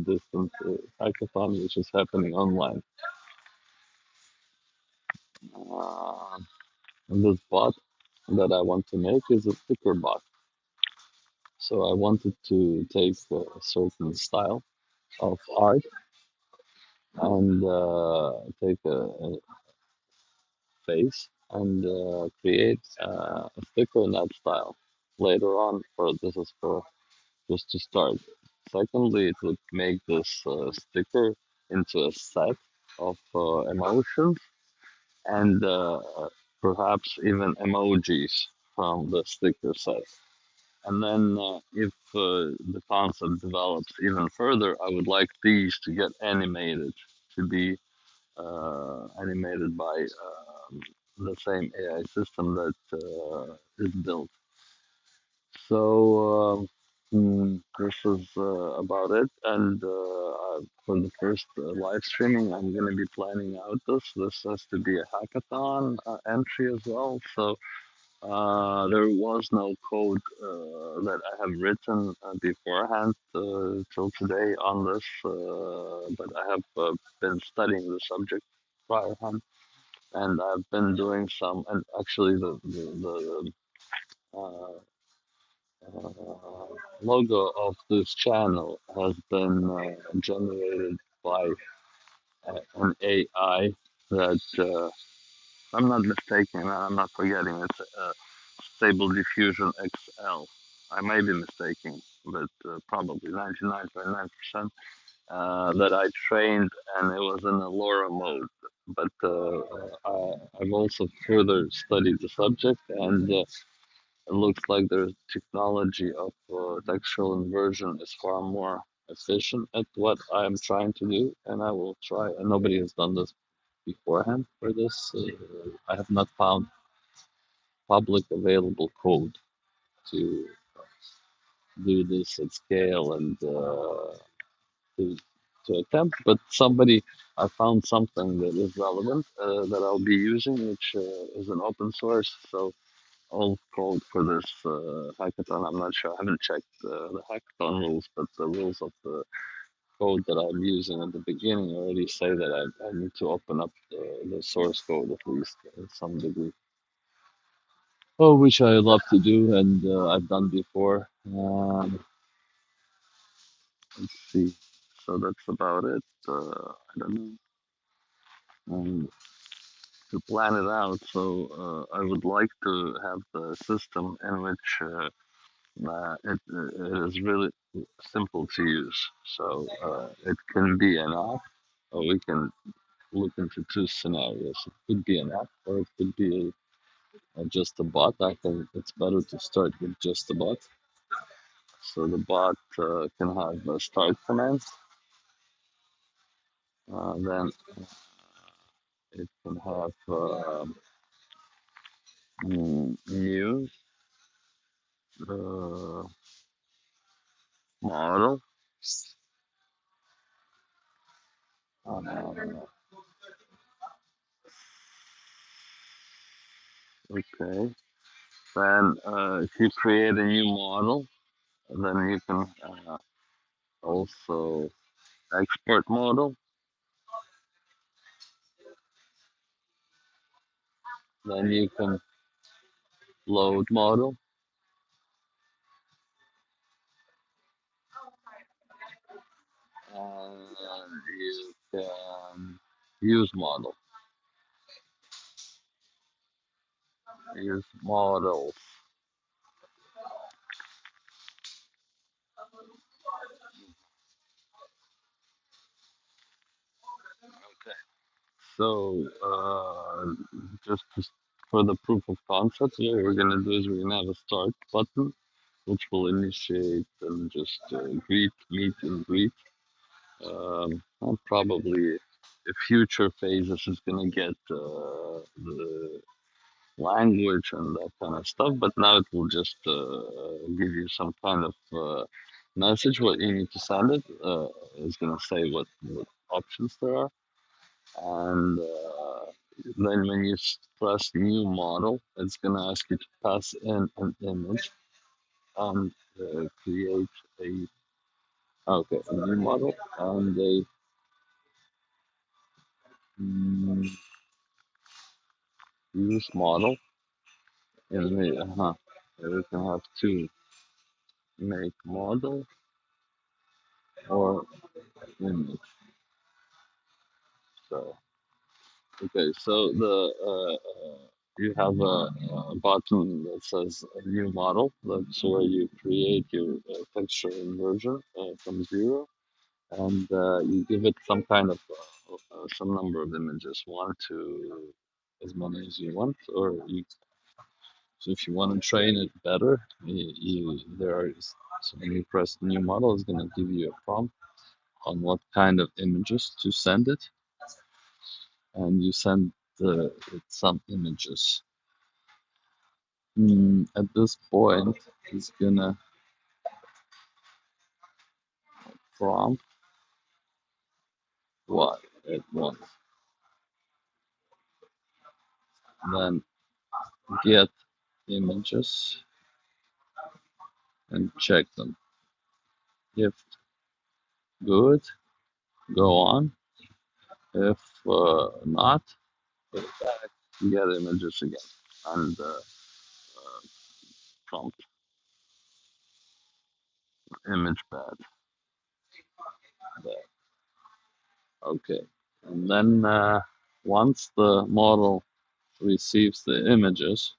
distant hackathon which is happening online. Uh, and this bot that I want to make is a sticker bot. So I wanted to take a certain style of art and take a face and create a sticker in that style later on. For this is for just to start. Secondly, it would make this sticker into a set of emotions and perhaps even emojis from the sticker set. And then, if the concept develops even further, I would like these to get animated, to be animated by the same AI system that is built. So this is about it. And for the first live streaming, I'm going to be planning out this. This has to be a hackathon entry as well. So there was no code that I have written beforehand till today on this, but I have been studying the subject priorhand, and I've been doing some. And actually, uh, logo of this channel has been generated by an AI that, I'm not mistaken, I'm not forgetting, it's Stable Diffusion XL. I may be mistaken, but probably 99.9% that I trained, and it was in a LoRa mode. But I've also further studied the subject, and it looks like the technology of textual inversion is far more efficient at what I'm trying to do, and I will try. And nobody has done this beforehand for this. I have not found public available code to do this at scale and to, to attempt. But somebody, I found something that is relevant that I'll be using, which is an open source. So all code for this hackathon. I'm not sure. I haven't checked the hackathon rules, but the rules of the code that I'm using at the beginning already say that I need to open up the source code at least in some degree. Oh, which I love to do and I've done before. Let's see. So that's about it. I don't know. To plan it out, so I would like to have the system in which it is really simple to use. So it can be an app, or we can look into two scenarios. It could be an app, or it could be just a bot. I think it's better to start with just a bot. So the bot can have a start command, then it can have new uh, model. Uh, okay. Then if you create a new model, then you can also export model. Then you can load model, and you can use model, use models. Okay. So just for the proof of concept, what we're gonna do is we're gonna have a start button, which will initiate and just greet, meet, and greet. And probably the future phases is gonna get the language and that kind of stuff. But now it will just give you some kind of message what you need to send it. It's gonna say what options there are, and then when you press new model, it's gonna ask you to pass in an image and create a Okay, a new model and a mm, use model in the we can have two make model or image. So okay, so you have a button that says a new model. That's where you create your texture inversion from zero, and you give it some kind of some number of images, one to as many as you want, or you. So if you want to train it better, so when you press new model, it's going to give you a prompt on what kind of images to send it, and you send it some images. At this point, it's gonna prompt what it wants, then get images and check them. If good, go on. If not, put it back, get images again, and prompt image bad. There. Okay, and then once the model receives the images,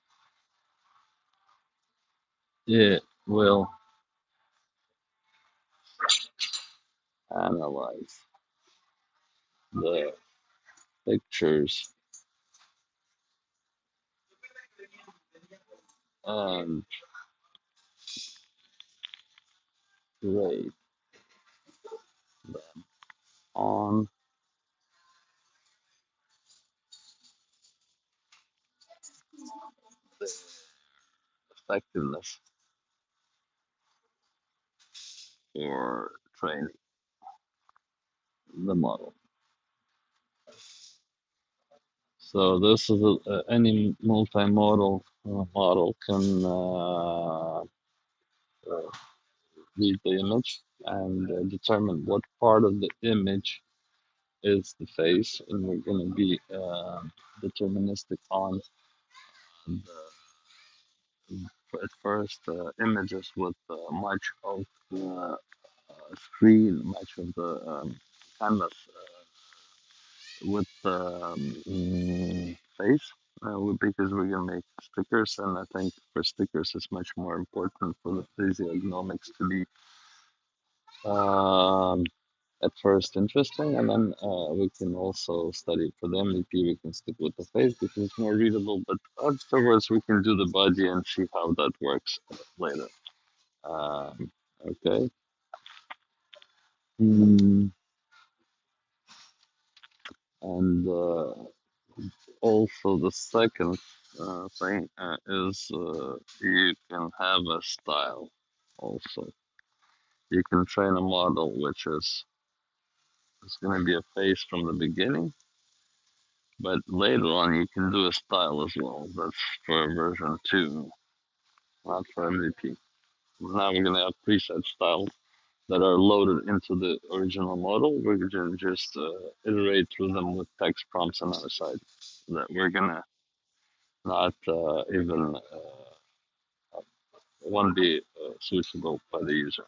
it will analyze the pictures and rate on the effectiveness for training the model. So this is any multimodal model can read the image and determine what part of the image is the face, and we're going to be deterministic on the at first images with much of the screen, much of the canvas with face. Because we're gonna make stickers, and I think for stickers it's much more important for the physiognomics to be um, at first interesting, and then we can also study for the MVP. We can stick with the face because it's more readable. But afterwards, we can do the body and see how that works later. Um, okay. Mm, and also the second thing is you can have a style. Also, you can train a model which is it's going to be a face from the beginning, but later on you can do a style as well. That's for version two, not for MVP. Now we're going to have preset styles that are loaded into the original model. We're going to just iterate through them with text prompts on our side. That we're gonna not even won't be switchable by the user.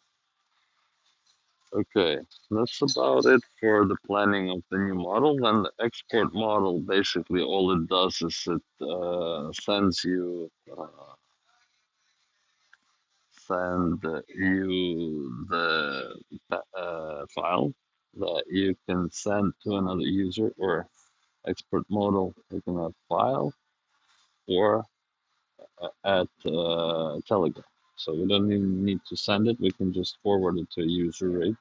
Okay, that's about it for the planning of the new model. Then the export model, basically all it does is it sends you the file that you can send to another user, or export model you can have file or at Telegram. So we don't even need to send it. We can just forward it to a user, right?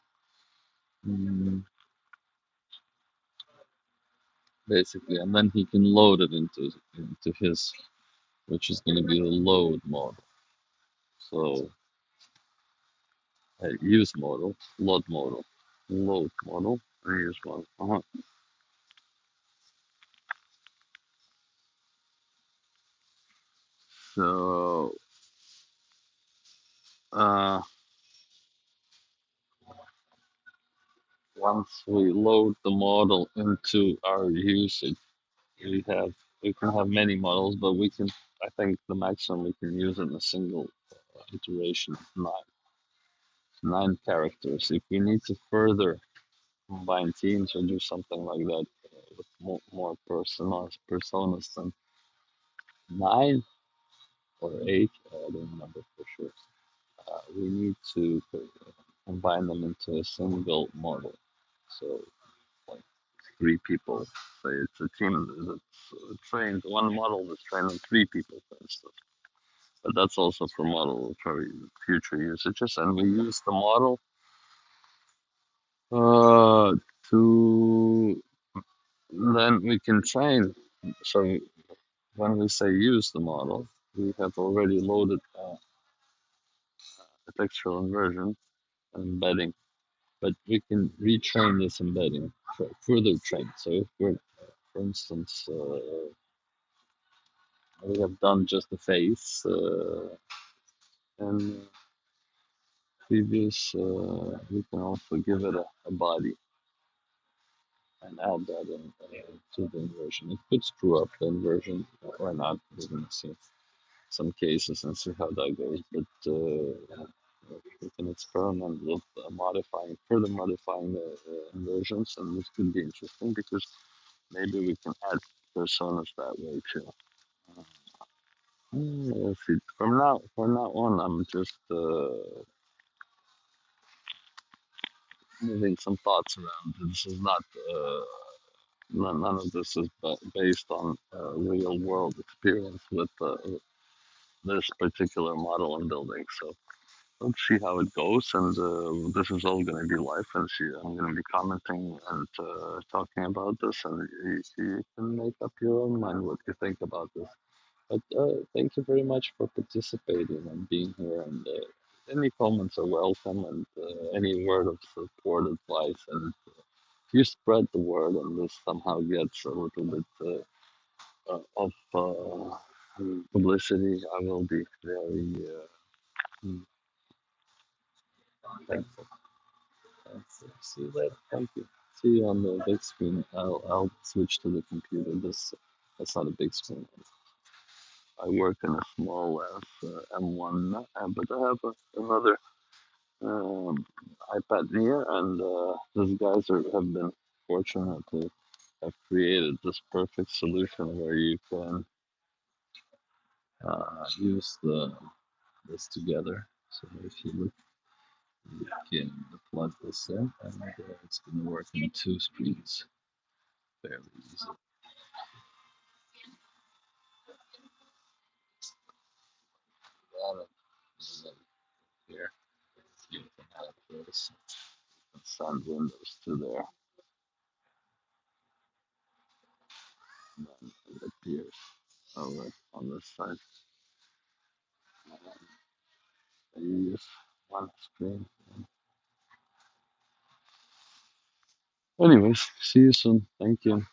Basically, and then he can load it into his, which is going to be the load model. So use model, load model, and use model. So uh, once we load the model into our usage, we have we can have many models, but we can I think the maximum we can use in a single iteration is nine characters. If we need to further combine teams or do something like that with more personas than nine or eight, I don't remember for sure. We need to combine them into a single model. So, like three people, say it's a team that's trained, one model that's training three people, for instance. But that's also for model for future usages. And we use the model uh, to then we can train. So when we say use the model, we have already loaded a textual inversion embedding, but we can retrain this embedding, further train. So if we're, for instance, we have done just the face and previous, we can also give it a body and add that in to the inversion. It could screw up the inversion or not. We're going to see some cases and see how that goes. But we can experiment with further modifying the inversions, and this could be interesting because maybe we can add personas that way too. Let's see. From now on, I'm just moving some thoughts around. This is not. None of this is based on real world experience with this particular model and building. So let's see how it goes. And this is all going to be live. And I'm going to be commenting and talking about this. And you can make up your own mind what you think about this. But thank you very much for participating and being here. And any comments are welcome. And any word of support, advice, and if you spread the word and this somehow gets a little bit of publicity, I will be very thankful. See you later. Thank you. See you on the big screen. I'll switch to the computer. That's not a big screen. I work in a small M1, but I have another um, iPad here, and these guys have been fortunate to have created this perfect solution where you can use this together. So if you look, you can plug this in, and it's going to work on two screens. Very easy. Here, you can have this and send windows to there, and then it appears over on this side. And you use one screen. Anyways, see you soon. Thank you.